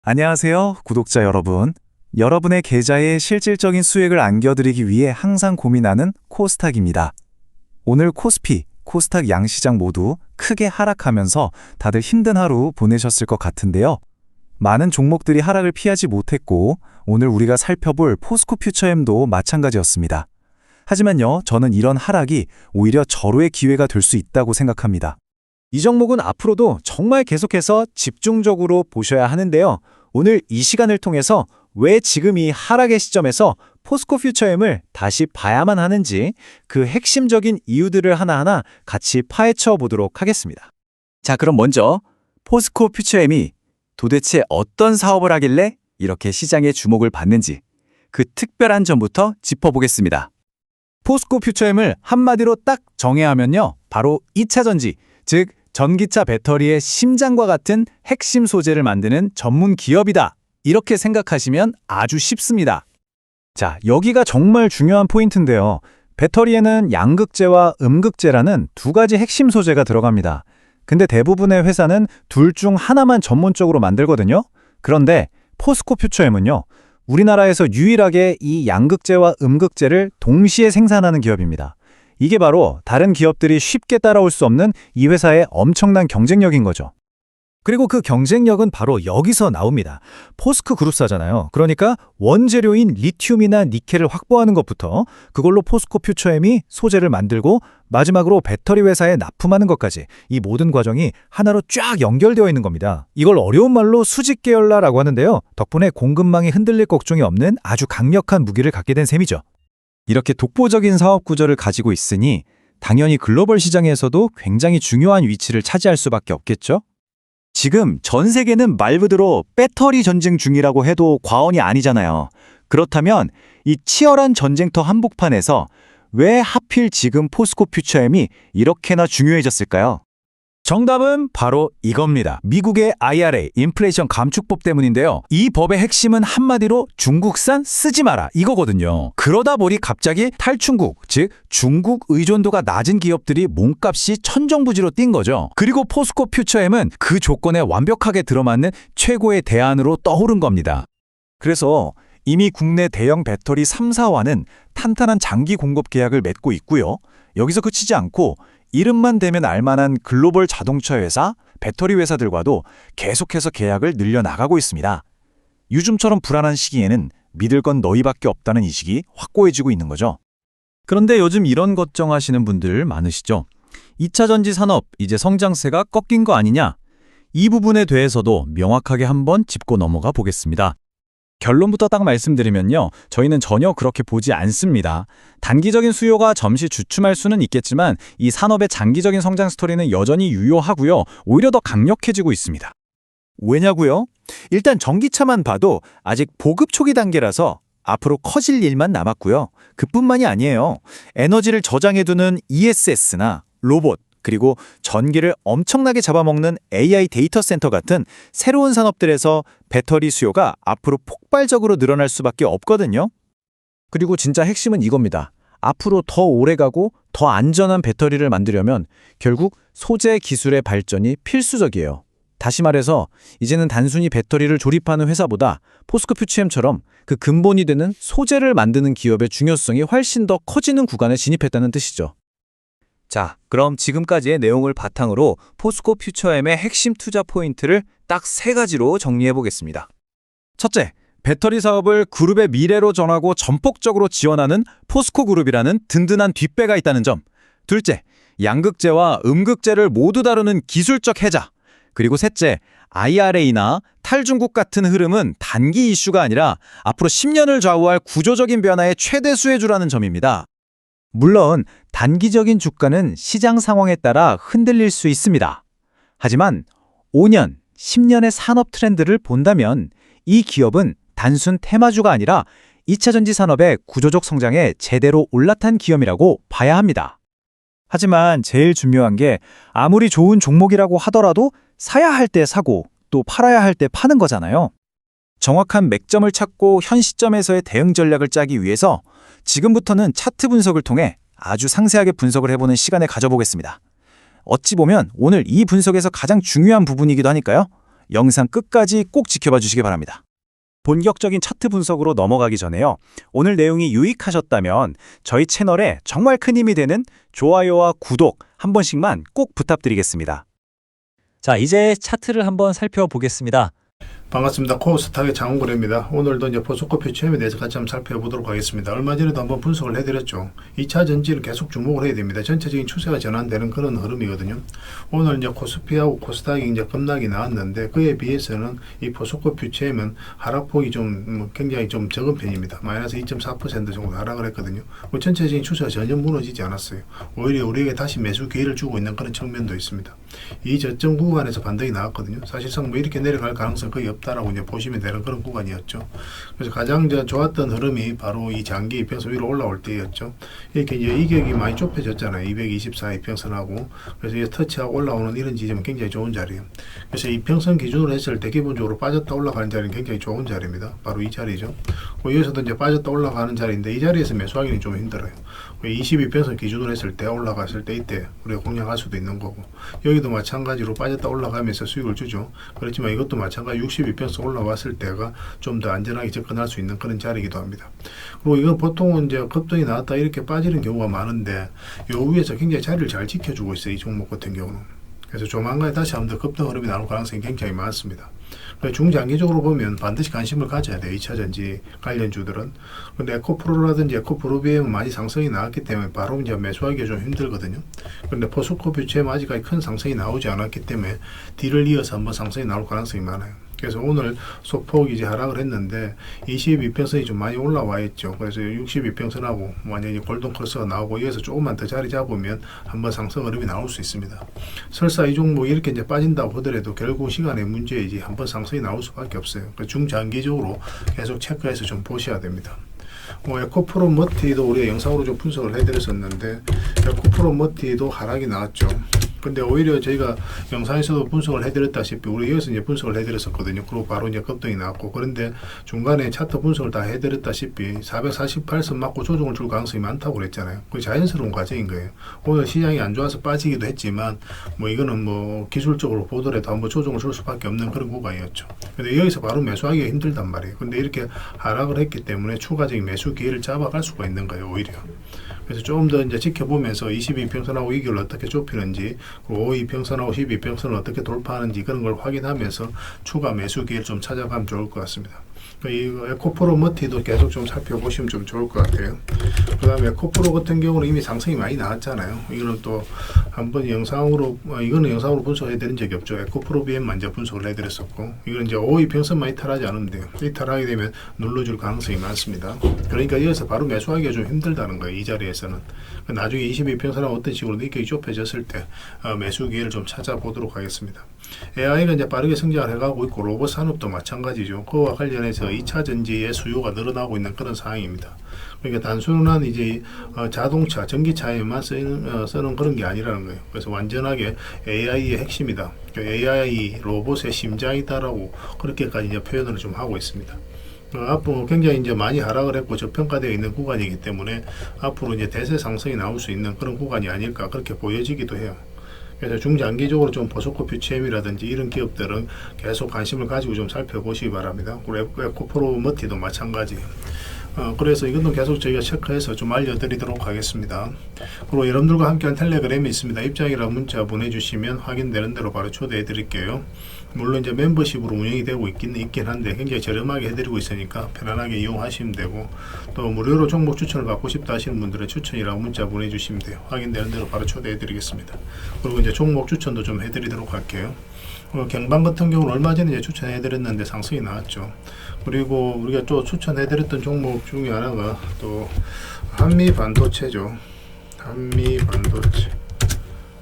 안녕하세요, 구독자 여러분. 여러분의 계좌에 실질적인 수익을 안겨드리기 위해 항상 고민하는 코스닥입니다. 오늘 코스피, 코스닥 양시장 모두 크게 하락하면서 다들 힘든 하루 보내셨을 것 같은데요. 많은 종목들이 하락을 피하지 못했고 오늘 우리가 살펴볼 포스코 퓨처엠도 마찬가지였습니다. 하지만요, 저는 이런 하락이 오히려 절호의 기회가 될 수 있다고 생각합니다. 이 종목은 앞으로도 정말 계속해서 집중적으로 보셔야 하는데요. 오늘 이 시간을 통해서 왜 지금 이 하락의 시점에서 포스코 퓨처엠을 다시 봐야만 하는지 그 핵심적인 이유들을 하나하나 같이 파헤쳐 보도록 하겠습니다. 자, 그럼 먼저 포스코 퓨처엠이 도대체 어떤 사업을 하길래 이렇게 시장의 주목을 받는지 그 특별한 점부터 짚어보겠습니다. 포스코 퓨처엠을 한마디로 딱 정해야 하면요, 바로 2차 전지, 즉 전기차 배터리의 심장과 같은 핵심 소재를 만드는 전문 기업이다. 이렇게 생각하시면 아주 쉽습니다. 자, 여기가 정말 중요한 포인트인데요. 배터리에는 양극재와 음극재라는 두 가지 핵심 소재가 들어갑니다. 근데 대부분의 회사는 둘 중 하나만 전문적으로 만들거든요. 그런데 포스코 퓨처엠은요, 우리나라에서 유일하게 이 양극재와 음극재를 동시에 생산하는 기업입니다. 이게 바로 다른 기업들이 쉽게 따라올 수 없는 이 회사의 엄청난 경쟁력인 거죠. 그리고 그 경쟁력은 바로 여기서 나옵니다. 포스코 그룹사잖아요. 그러니까 원재료인 리튬이나 니켈을 확보하는 것부터 그걸로 포스코 퓨처엠이 소재를 만들고 마지막으로 배터리 회사에 납품하는 것까지 이 모든 과정이 하나로 쫙 연결되어 있는 겁니다. 이걸 어려운 말로 수직 계열라라고 하는데요. 덕분에 공급망이 흔들릴 걱정이 없는 아주 강력한 무기를 갖게 된 셈이죠. 이렇게 독보적인 사업 구조를 가지고 있으니 당연히 글로벌 시장에서도 굉장히 중요한 위치를 차지할 수밖에 없겠죠? 지금 전 세계는 말 그대로 배터리 전쟁 중이라고 해도 과언이 아니잖아요. 그렇다면 이 치열한 전쟁터 한복판에서 왜 하필 지금 포스코 퓨처엠이 이렇게나 중요해졌을까요? 정답은 바로 이겁니다. 미국의 IRA, 인플레이션 감축법 때문인데요. 이 법의 핵심은 한마디로 중국산 쓰지 마라 이거거든요. 그러다 보니 갑자기 탈중국, 즉 중국 의존도가 낮은 기업들이 몸값이 천정부지로 뛴 거죠. 그리고 포스코 퓨처엠은 그 조건에 완벽하게 들어맞는 최고의 대안으로 떠오른 겁니다. 그래서 이미 국내 대형 배터리 3사와는 탄탄한 장기 공급 계약을 맺고 있고요. 여기서 그치지 않고 이름만 대면 알만한 글로벌 자동차 회사, 배터리 회사들과도 계속해서 계약을 늘려나가고 있습니다. 요즘처럼 불안한 시기에는 믿을 건 너희밖에 없다는 인식이 확고해지고 있는 거죠. 그런데 요즘 이런 걱정하시는 분들 많으시죠? 2차 전지 산업 이제 성장세가 꺾인 거 아니냐? 이 부분에 대해서도 명확하게 한번 짚고 넘어가 보겠습니다. 결론부터 딱 말씀드리면요, 저희는 전혀 그렇게 보지 않습니다. 단기적인 수요가 잠시 주춤할 수는 있겠지만 이 산업의 장기적인 성장 스토리는 여전히 유효하고요, 오히려 더 강력해지고 있습니다. 왜냐고요? 일단 전기차만 봐도 아직 보급 초기 단계라서 앞으로 커질 일만 남았고요. 그뿐만이 아니에요. 에너지를 저장해두는 ESS나 로봇, 그리고 전기를 엄청나게 잡아먹는 AI 데이터 센터 같은 새로운 산업들에서 배터리 수요가 앞으로 폭발적으로 늘어날 수밖에 없거든요. 그리고 진짜 핵심은 이겁니다. 앞으로 더 오래가고 더 안전한 배터리를 만들려면 결국 소재 기술의 발전이 필수적이에요. 다시 말해서 이제는 단순히 배터리를 조립하는 회사보다 포스코 퓨처엠처럼 그 근본이 되는 소재를 만드는 기업의 중요성이 훨씬 더 커지는 구간에 진입했다는 뜻이죠. 자, 그럼 지금까지의 내용을 바탕으로 포스코 퓨처엠의 핵심 투자 포인트를 딱 3가지로 정리해 보겠습니다. 첫째, 배터리 사업을 그룹의 미래로 전하고 전폭적으로 지원하는 포스코 그룹이라는 든든한 뒷배가 있다는 점. 둘째, 양극재와 음극재를 모두 다루는 기술적 해자. 그리고 셋째, IRA나 탈중국 같은 흐름은 단기 이슈가 아니라 앞으로 10년을 좌우할 구조적인 변화의 최대 수혜주라는 점입니다. 물론 단기적인 주가는 시장 상황에 따라 흔들릴 수 있습니다. 하지만 5년, 10년의 산업 트렌드를 본다면 이 기업은 단순 테마주가 아니라 2차 전지 산업의 구조적 성장에 제대로 올라탄 기업이라고 봐야 합니다. 하지만 제일 중요한 게 아무리 좋은 종목이라고 하더라도 사야 할 때 사고 또 팔아야 할 때 파는 거잖아요. 정확한 맥점을 찾고 현 시점에서의 대응 전략을 짜기 위해서 지금부터는 차트 분석을 통해 아주 상세하게 분석을 해보는 시간을 가져보겠습니다. 어찌 보면 오늘 이 분석에서 가장 중요한 부분이기도 하니까요. 영상 끝까지 꼭 지켜봐 주시기 바랍니다. 본격적인 차트 분석으로 넘어가기 전에요. 오늘 내용이 유익하셨다면 저희 채널에 정말 큰 힘이 되는 좋아요와 구독 한 번씩만 꼭 부탁드리겠습니다. 자, 이제 차트를 한번 살펴보겠습니다. 반갑습니다. 코스닥의 장훈근입니다. 오늘도 이제 포스코 퓨처엠에 대해서 같이 한번 살펴보도록 하겠습니다. 얼마 전에도 한번 분석을 해드렸죠. 2차 전지를 계속 주목을 해야 됩니다. 전체적인 추세가 전환되는 그런 흐름이거든요. 오늘 이제 코스피하고 코스닥이 이제 급락이 나왔는데 그에 비해서는 이 포스코 퓨처엠은 하락폭이 좀 굉장히 좀 적은 편입니다. 마이너스 2.4% 정도 하락을 했거든요. 전체적인 추세가 전혀 무너지지 않았어요. 오히려 우리에게 다시 매수 기회를 주고 있는 그런 측면도 있습니다. 이 저점 구간에서 반등이 나왔거든요. 사실상 뭐 이렇게 내려갈 가능성은 거의 없다라고 이제 보시면 되는 그런 구간이었죠. 그래서 가장 좋았던 흐름이 바로 이 장기 이평선 위로 올라올 때였죠. 이렇게 이제 이격이 많이 좁혀졌잖아요. 224 이평선하고. 그래서 이 터치하고 올라오는 이런 지점은 굉장히 좋은 자리예요. 그래서 이평선 기준으로 했을 때 기본적으로 빠졌다 올라가는 자리는 굉장히 좋은 자리입니다. 바로 이 자리죠. 여기서도 이제 빠졌다 올라가는 자리인데 이 자리에서 매수하기는 좀 힘들어요. 22평선 기준으로 했을 때 올라갔을 때 이때 우리가 공략할 수도 있는 거고, 여기도 마찬가지로 빠졌다 올라가면서 수익을 주죠. 그렇지만 이것도 마찬가지 62평선 올라왔을 때가 좀 더 안전하게 접근할 수 있는 그런 자리이기도 합니다. 그리고 이건 보통은 이제 급등이 나왔다 이렇게 빠지는 경우가 많은데 요 위에서 굉장히 자리를 잘 지켜주고 있어요. 이 종목 같은 경우는. 그래서 조만간에 다시 한번 더 급등 흐름이 나올 가능성이 굉장히 많습니다. 중장기적으로 보면 반드시 관심을 가져야 돼요. 2차전지 관련주들은. 근데 에코프로라든지 에코프로비엠은 많이 상승이 나왔기 때문에 바로 이제 매수하기가 좀 힘들거든요. 그런데 포스코 퓨처엠은 아직까지 큰 상승이 나오지 않았기 때문에 뒤를 이어서 한번 상승이 나올 가능성이 많아요. 그래서 오늘 소폭 이제 하락을 했는데 22평선이 좀 많이 올라와 있죠. 그래서 62평선하고 완전히 골든 크로스가 나오고 여기서 조금만 더 자리 잡으면 한번 상승 흐름이 나올 수 있습니다. 설사 이 종목 이렇게 이제 빠진다고 하더라도 결국 시간의 문제이지 한번 상승이 나올 수밖에 없어요. 중장기적으로 계속 체크해서 좀 보셔야 됩니다. 에코프로 머티도 우리가 영상으로 좀 분석을 해드렸었는데 에코프로 머티도 하락이 나왔죠. 근데 오히려 저희가 영상에서도 분석을 해드렸다시피 우리 여기서 이제 분석을 해드렸었거든요. 그리고 바로 이제 급등이 나왔고, 그런데 중간에 차트 분석을 다 해드렸다시피 448선 맞고 조정을 줄 가능성이 많다고 그랬잖아요. 그게 자연스러운 과정인 거예요. 오늘 시장이 안 좋아서 빠지기도 했지만 뭐 이거는 뭐 기술적으로 보더라도 한번 조정을 줄 수밖에 없는 그런 구간이었죠. 근데 여기서 바로 매수하기가 힘들단 말이에요. 근데 이렇게 하락을 했기 때문에 추가적인 매수 기회를 잡아갈 수가 있는 거예요. 오히려. 그래서 조금 더 이제 지켜보면서 22평선하고 이걸 어떻게 좁히는지, 그리고 52평선하고 12평선을 어떻게 돌파하는지 그런 걸 확인하면서 추가 매수 기회를 좀 찾아가면 좋을 것 같습니다. 이 에코프로 머티도 계속 좀 살펴보시면 좀 좋을 것 같아요. 그 다음에 에코프로 같은 경우는 이미 상승이 많이 나왔잖아요. 이거는 또 한번 영상으로, 이거는 영상으로 분석해 드린 적이 없죠. 에코프로 BM만 이제 분석을 해드렸었고, 이건 이제 52평선만 이탈하지 않으면 돼요. 이탈하게 되면 눌러줄 가능성이 많습니다. 그러니까 여기서 바로 매수하기가 좀 힘들다는 거예요. 이 자리에서는. 나중에 22평선하고 어떤 식으로 이렇게 좁혀졌을 때 매수 기회를 좀 찾아보도록 하겠습니다. AI가 이제 빠르게 성장을 해가고 있고 로봇 산업도 마찬가지죠. 그와 관련해서 2차 전지의 수요가 늘어나고 있는 그런 상황입니다. 그러니까 단순한 이제 자동차, 전기차에만 쓰는 그런 게 아니라는 거예요. 그래서 완전하게 AI의 핵심이다. AI 로봇의 심장이다라고 그렇게까지 이제 표현을 좀 하고 있습니다. 앞으로 굉장히 이제 많이 하락을 했고 저평가되어 있는 구간이기 때문에 앞으로 이제 대세 상승이 나올 수 있는 그런 구간이 아닐까 그렇게 보여지기도 해요. 그래서 중장기적으로 좀 포스코 퓨처엠이라든지 이런 기업들은 계속 관심을 가지고 좀 살펴보시기 바랍니다. 그리고 에코프로 머티도 마찬가지. 그래서 이것도 계속 저희가 체크해서 좀 알려드리도록 하겠습니다. 그리고 여러분들과 함께한 텔레그램이 있습니다. 입장이라고 문자 보내주시면 확인되는 대로 바로 초대해 드릴게요. 물론 이제 멤버십으로 운영이 되고 있긴 한데 굉장히 저렴하게 해드리고 있으니까 편안하게 이용하시면 되고, 또 무료로 종목 추천을 받고 싶다 하시는 분들은 추천이라고 문자 보내주시면 돼요. 확인되는 대로 바로 초대해 드리겠습니다. 그리고 이제 종목 추천도 좀 해드리도록 할게요. 경방 같은 경우는 얼마 전에 이제 추천해드렸는데 상승이 나왔죠. 그리고 우리가 또 추천해드렸던 종목 중에 하나가 또 한미반도체죠. 한미반도체.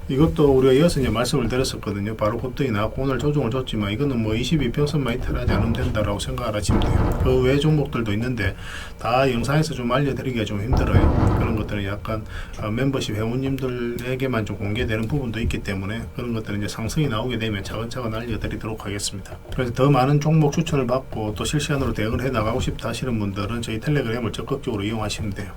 이것도 우리가 이어서 이제 말씀을 드렸었거든요. 바로 급등이 나왔고 오늘 조정을 줬지만 이거는 뭐 22평선만 이탈하지 않으면 된다라고 생각을 하시면 돼요. 그 외 종목들도 있는데 다 영상에서 좀 알려드리기가 좀 힘들어요. 그런 것들은 약간 멤버십 회원님들에게만 좀 공개되는 부분도 있기 때문에 그런 것들은 이제 상승이 나오게 되면 차근차근 알려드리도록 하겠습니다. 그래서 더 많은 종목 추천을 받고 또 실시간으로 대응을 해 나가고 싶다 하시는 분들은 저희 텔레그램을 적극적으로 이용하시면 돼요.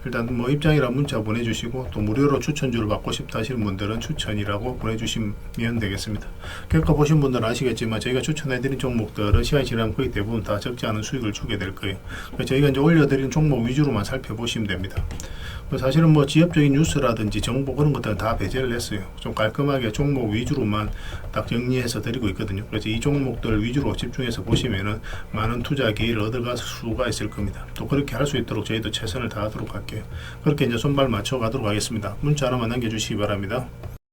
일단 뭐 입장이란 문자 보내주시고 또 무료로 추천주를 받고 싶다 하시는 분들은 추천이라고 보내주시면 되겠습니다. 결과 보신 분들은 아시겠지만 저희가 추천해드린 종목들은 시간이 지나면 거의 대부분 다 적지 않은 수익을 주게 될 거예요. 그래서 저희가 이제 올려드린 종목 위주로만 살펴보시면 됩니다. 사실은 뭐 지엽적인 뉴스라든지 정보 그런 것들은 다 배제를 했어요. 좀 깔끔하게 종목 위주로만 딱 정리해서 드리고 있거든요. 그래서 이 종목들 위주로 집중해서 보시면은 많은 투자 기회를 얻어갈 수가 있을 겁니다. 또 그렇게 할 수 있도록 저희도 최선을 다하도록 할게요. 그렇게 이제 손발 맞춰 가도록 하겠습니다. 문자 하나만 남겨주시기 바랍니다.